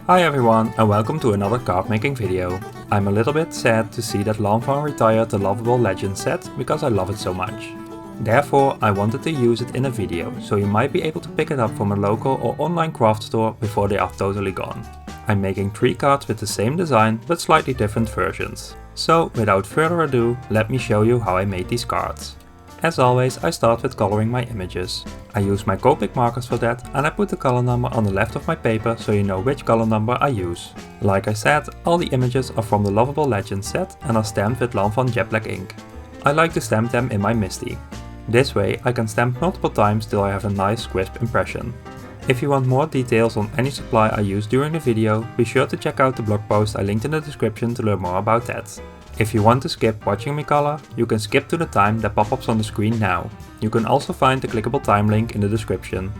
Hi everyone and welcome to another card making video. I'm a little bit sad to see that Lawn Fawn retired the Loveable Legends set because I love it so much. Therefore I wanted to use it in a video, so you might be able to pick it up from a local or online craft store before they are totally gone. I'm making 3 cards with the same design but slightly different versions. So without further ado, let me show you how I made these cards. As always, I start with coloring my images. I use my Copic markers for that and I put the color number on the left of my paper so you know which color number I use. Like I said, all the images are from the Loveable Legends set and are stamped with Lawn Fawn jet black ink. I like to stamp them in my MISTI. This way I can stamp multiple times till I have a nice crisp impression. If you want more details on any supply I used during the video, be sure to check out the blog post I linked in the description to learn more about that. If you want to skip watching me color, you can skip to the time that pop-ups on the screen now. You can also find the clickable time link in the description.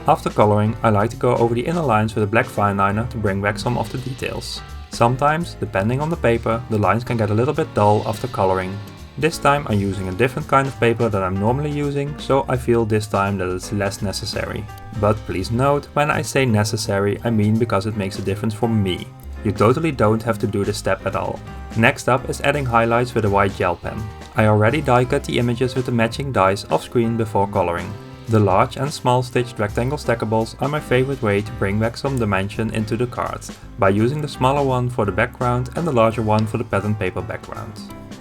After coloring, I like to go over the inner lines with a black fine liner to bring back some of the details. Sometimes, depending on the paper, the lines can get a little bit dull after coloring. This time I'm using a different kind of paper than I'm normally using, so I feel this time that it's less necessary. But please note, when I say necessary, I mean because it makes a difference for me. You totally don't have to do this step at all. Next up is adding highlights with a white gel pen. I already die cut the images with the matching dies off screen before coloring. The large and small stitched rectangle stackables are my favorite way to bring back some dimension into the cards, by using the smaller one for the background and the larger one for the pattern paper background.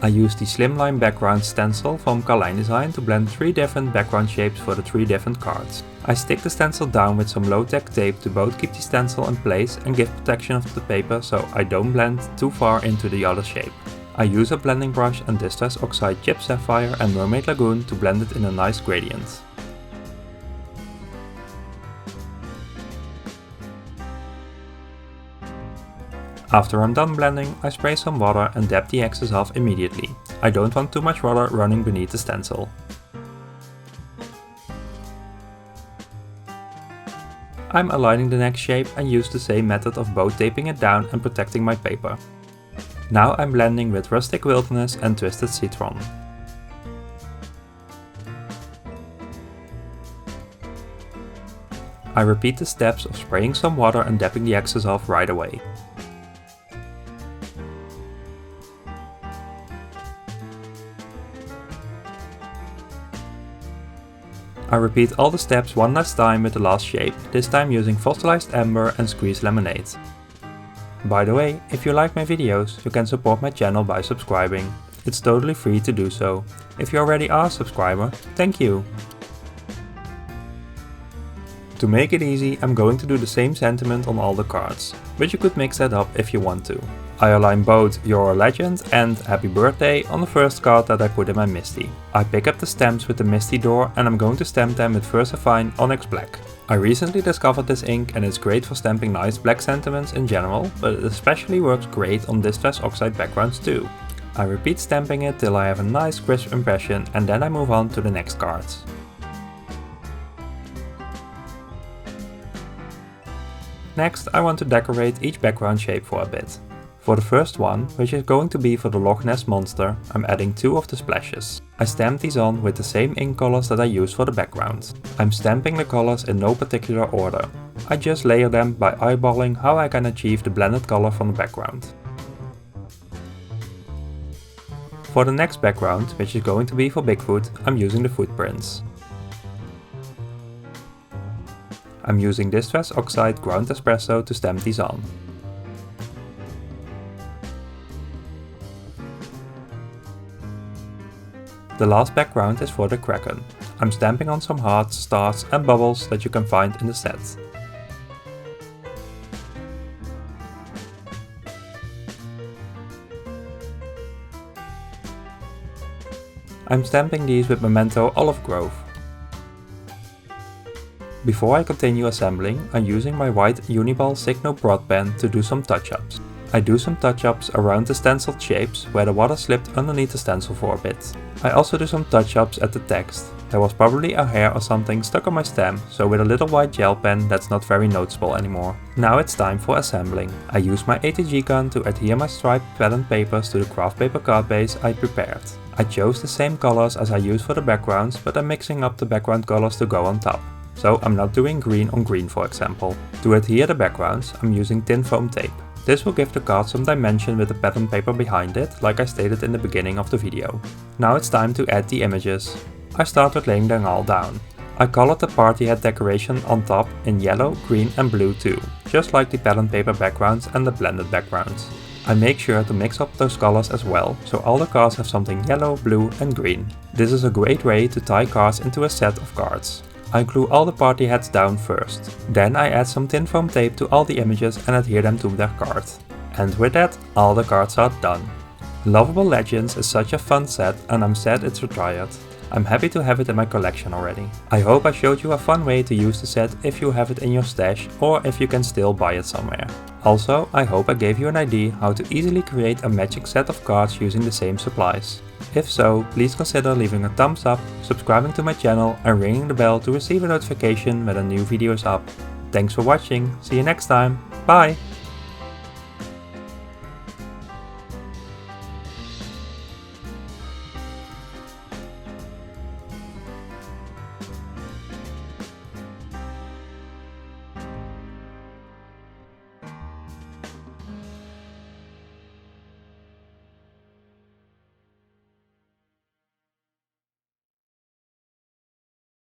I use the slimline background stencil from Carline Design to blend 3 different background shapes for the 3 different cards. I stick the stencil down with some low-tech tape to both keep the stencil in place and give protection of the paper so I don't blend too far into the other shape. I use a blending brush and Distress Oxide Chip Sapphire and Mermaid Lagoon to blend it in a nice gradient. After I'm done blending, I spray some water and dab the excess off immediately. I don't want too much water running beneath the stencil. I'm aligning the next shape and use the same method of both taping it down and protecting my paper. Now I'm blending with Rustic Wilderness and Twisted Citron. I repeat the steps of spraying some water and dabbing the excess off right away. I repeat all the steps one last time with the last shape, this time using fossilized amber and squeezed lemonade. By the way, if you like my videos, you can support my channel by subscribing. It's totally free to do so. If you already are a subscriber, thank you! To make it easy, I'm going to do the same sentiment on all the cards, but you could mix that up if you want to. I align both Your Legend and Happy Birthday on the first card that I put in my Misty. I pick up the stamps with the Misty door and I'm going to stamp them with VersaFine Onyx Black. I recently discovered this ink and it's great for stamping nice black sentiments in general, but it especially works great on Distress Oxide backgrounds too. I repeat stamping it till I have a nice crisp impression and then I move on to the next cards. Next, I want to decorate each background shape for a bit. For the first one, which is going to be for the Loch Ness Monster, I'm adding 2 of the splashes. I stamp these on with the same ink colors that I use for the background. I'm stamping the colors in no particular order. I just layer them by eyeballing how I can achieve the blended color from the background. For the next background, which is going to be for Bigfoot, I'm using the footprints. I'm using Distress Oxide Ground Espresso to stamp these on. The last background is for the Kraken. I'm stamping on some hearts, stars and bubbles that you can find in the set. I'm stamping these with Memento Olive Grove. Before I continue assembling, I'm using my white Uniball Signo Broad Pen to do some touch-ups. I do some touch-ups around the stenciled shapes where the water slipped underneath the stencil for a bit. I also do some touch-ups at the text. There was probably a hair or something stuck on my stamp, so with a little white gel pen that's not very noticeable anymore. Now it's time for assembling. I use my ATG gun to adhere my striped pattern papers to the craft paper card base I prepared. I chose the same colors as I used for the backgrounds, but I'm mixing up the background colors to go on top. So I'm not doing green on green, for example. To adhere the backgrounds, I'm using tin foam tape. This will give the card some dimension with the pattern paper behind it, like I stated in the beginning of the video. Now it's time to add the images. I start with laying them all down. I colored the party hat decoration on top in yellow, green and blue too, just like the pattern paper backgrounds and the blended backgrounds. I make sure to mix up those colors as well, so all the cards have something yellow, blue and green. This is a great way to tie cards into a set of cards. I glue all the party hats down first. Then I add some tin foam tape to all the images and adhere them to their card. And with that, all the cards are done. Loveable Legends is such a fun set and I'm sad it's retired. I'm happy to have it in my collection already. I hope I showed you a fun way to use the set if you have it in your stash or if you can still buy it somewhere. Also, I hope I gave you an idea how to easily create a matching set of cards using the same supplies. If so, please consider leaving a thumbs up, subscribing to my channel and ringing the bell to receive a notification when a new video is up. Thanks for watching, see you next time, bye!